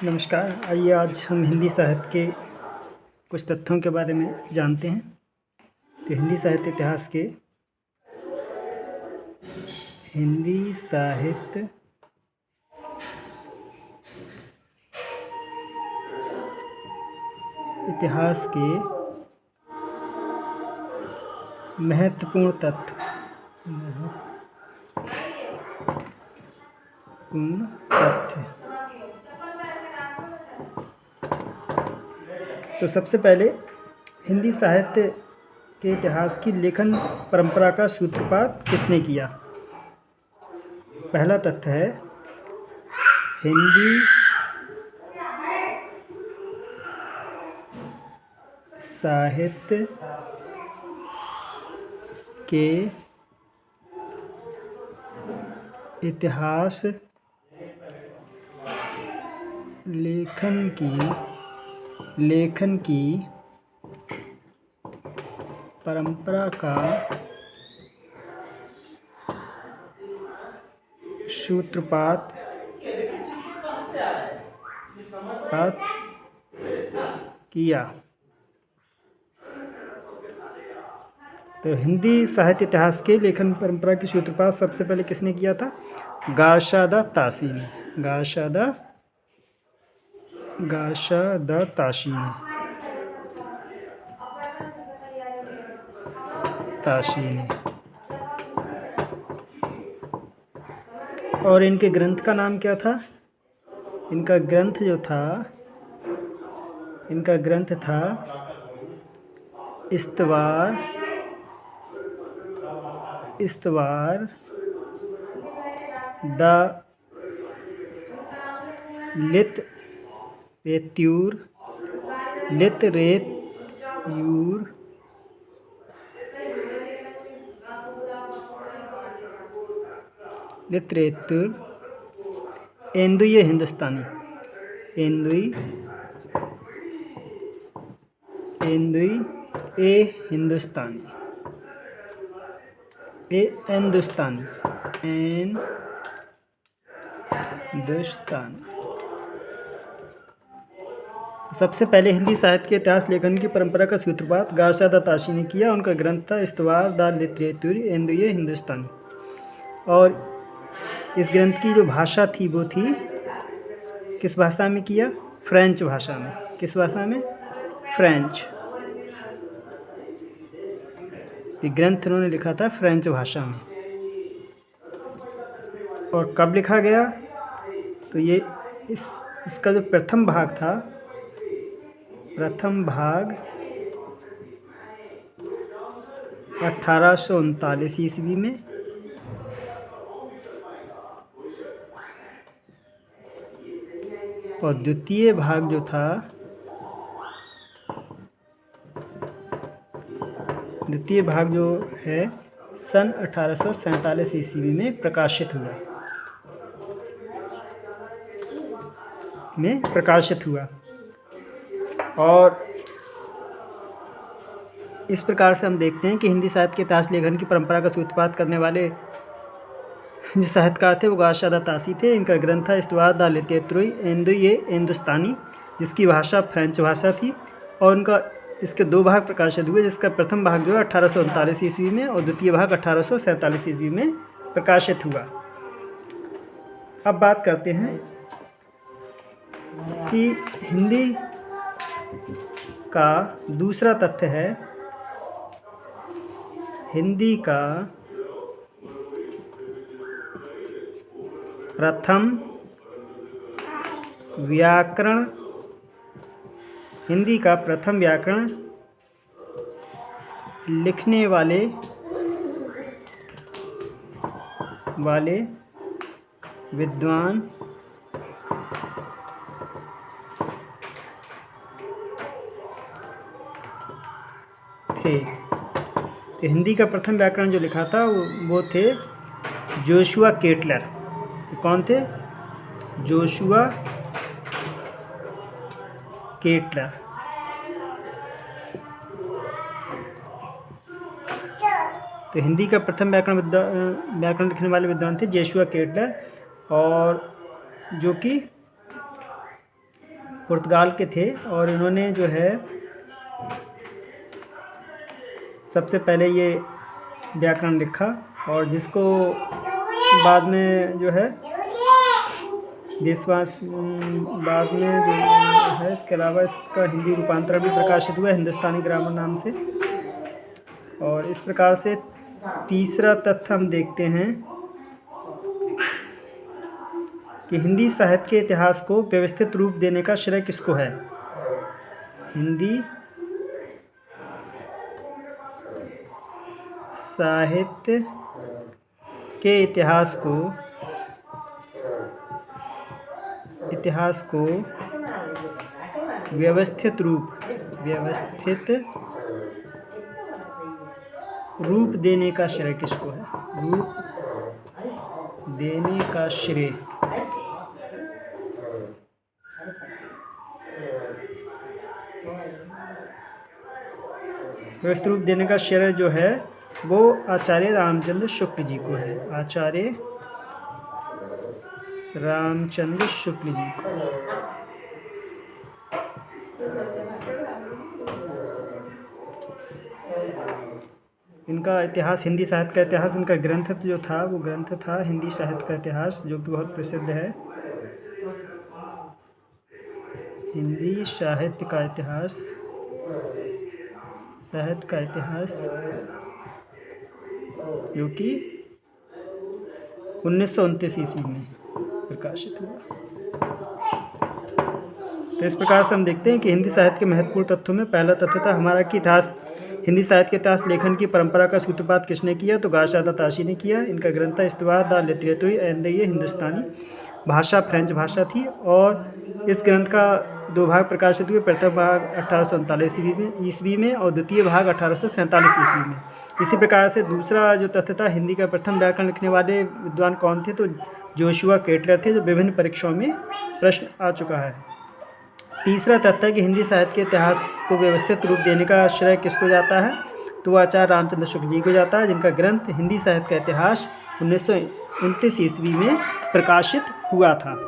नमस्कार। आइए आज हम हिंदी साहित्य के कुछ तथ्यों के बारे में जानते हैं। तो हिंदी साहित्य इतिहास के महत्वपूर्ण तथ्य तो सबसे पहले हिंदी साहित्य के इतिहास की लेखन परंपरा का सूत्रपात किसने किया। पहला तथ्य है हिंदी साहित्य के इतिहास लेखन की परंपरा का सूत्रपात किया। तो हिंदी साहित्य इतिहास के लेखन परंपरा की सूत्रपात सबसे पहले किसने किया था? गारशाद ताशी ने। और इनके ग्रंथ का नाम क्या था? इनका ग्रंथ था इस्तवार द लितरेत्यूर एंदुई हिंदुस्तानी। सबसे पहले हिंदी साहित्य के इतिहास लेखन की परंपरा का सूत्रपात गारशाद ताशी ने किया। उनका ग्रंथ था इस्तवार द लिटरेचर एंदुई हिंदुस्तानी। और इस ग्रंथ की जो भाषा थी वो थी, किस भाषा में किया? फ्रेंच भाषा में। किस भाषा में? फ्रेंच। ये ग्रंथ उन्होंने लिखा था फ्रेंच भाषा में। और कब लिखा गया? तो ये इसका जो प्रथम भाग था, 1839 ईस्वी में, और द्वितीय भाग जो है सन 1847 ईस्वी में प्रकाशित हुआ। और इस प्रकार से हम देखते हैं कि हिंदी साहित्य के इतिहास लेखन की परंपरा का सूत्रपात करने वाले जो साहित्यकार थे वो गारशाद ताशी थे। इनका ग्रंथ था इस्तवार द लिटरेचर एंदुई हिंदुस्तानी, जिसकी भाषा फ्रेंच भाषा थी। और इसके दो भाग प्रकाशित हुए, जिसका प्रथम भाग जो है 1839 ईस्वी में और द्वितीय भाग 1847 ईस्वी में प्रकाशित हुआ। अब बात करते हैं कि हिंदी का दूसरा तथ्य है हिंदी का प्रथम व्याकरण लिखने वाले विद्वान थे। तो हिंदी का प्रथम व्याकरण जो लिखा था वो थे जोशुआ केटलर। तो कौन थे? Joshua Kettler. तो हिंदी का प्रथम व्याकरण लिखने वाले विद्वान थे जोशुआ केटलर, और जो कि पुर्तगाल के थे और इन्होंने जो है सबसे पहले ये व्याकरण लिखा, और जिसको बाद में जो है देशवास बाद में जो है, इसके अलावा इसका हिंदी रूपांतरण भी प्रकाशित हुआ हिंदुस्तानी ग्रामर नाम से। और इस प्रकार से तीसरा तथ्य हम देखते हैं कि हिंदी साहित्य के इतिहास को व्यवस्थित रूप देने का श्रेय किसको है। हिंदी साहित्य के इतिहास को व्यवस्थित रूप देने का श्रेय किसको है। रूप देने का श्रेय व्यवस्थित रूप देने का श्रेय जो है वो आचार्य रामचंद्र शुक्ल जी को है। आचार्य रामचंद्र शुक्ल जी को। इनका इतिहास, हिंदी साहित्य का इतिहास, इनका ग्रंथ जो था वो ग्रंथ था हिंदी साहित्य का इतिहास, जो कि बहुत प्रसिद्ध है। हिंदी साहित्य का इतिहास, जो कि 1929 ईस्वी में प्रकाशित हुआ। तो इस प्रकार से हम देखते हैं कि हिंदी साहित्य के महत्वपूर्ण तथ्यों में पहला तथ्य था हमारा कि इतिहास, हिंदी साहित्य के इतिहास लेखन की परंपरा का सूत्रपात किसने किया, तो गारशादा ताशी ने किया। इनका ग्रंथ था इस्तवाद द लिटरेटरी एंड ये हिंदुस्तानी। भाषा फ्रेंच भाषा थी और इस ग्रंथ का 2 भाग प्रकाशित हुए। प्रथम भाग 1839 ईस्वी में और द्वितीय भाग 1847 ईस्वी में। इसी प्रकार से दूसरा जो तथ्य था, हिंदी का प्रथम व्याकरण लिखने वाले विद्वान कौन थे, तो जोशुआ केटलर थे, जो विभिन्न परीक्षाओं में प्रश्न आ चुका है। तीसरा तथ्य है कि हिंदी साहित्य के इतिहास को व्यवस्थित रूप देने का श्रेय किसको जाता है, तो आचार्य रामचंद्र शुक्ल जी को जाता है, जिनका ग्रंथ हिंदी साहित्य का इतिहास 1929 ईस्वी में प्रकाशित हुआ था।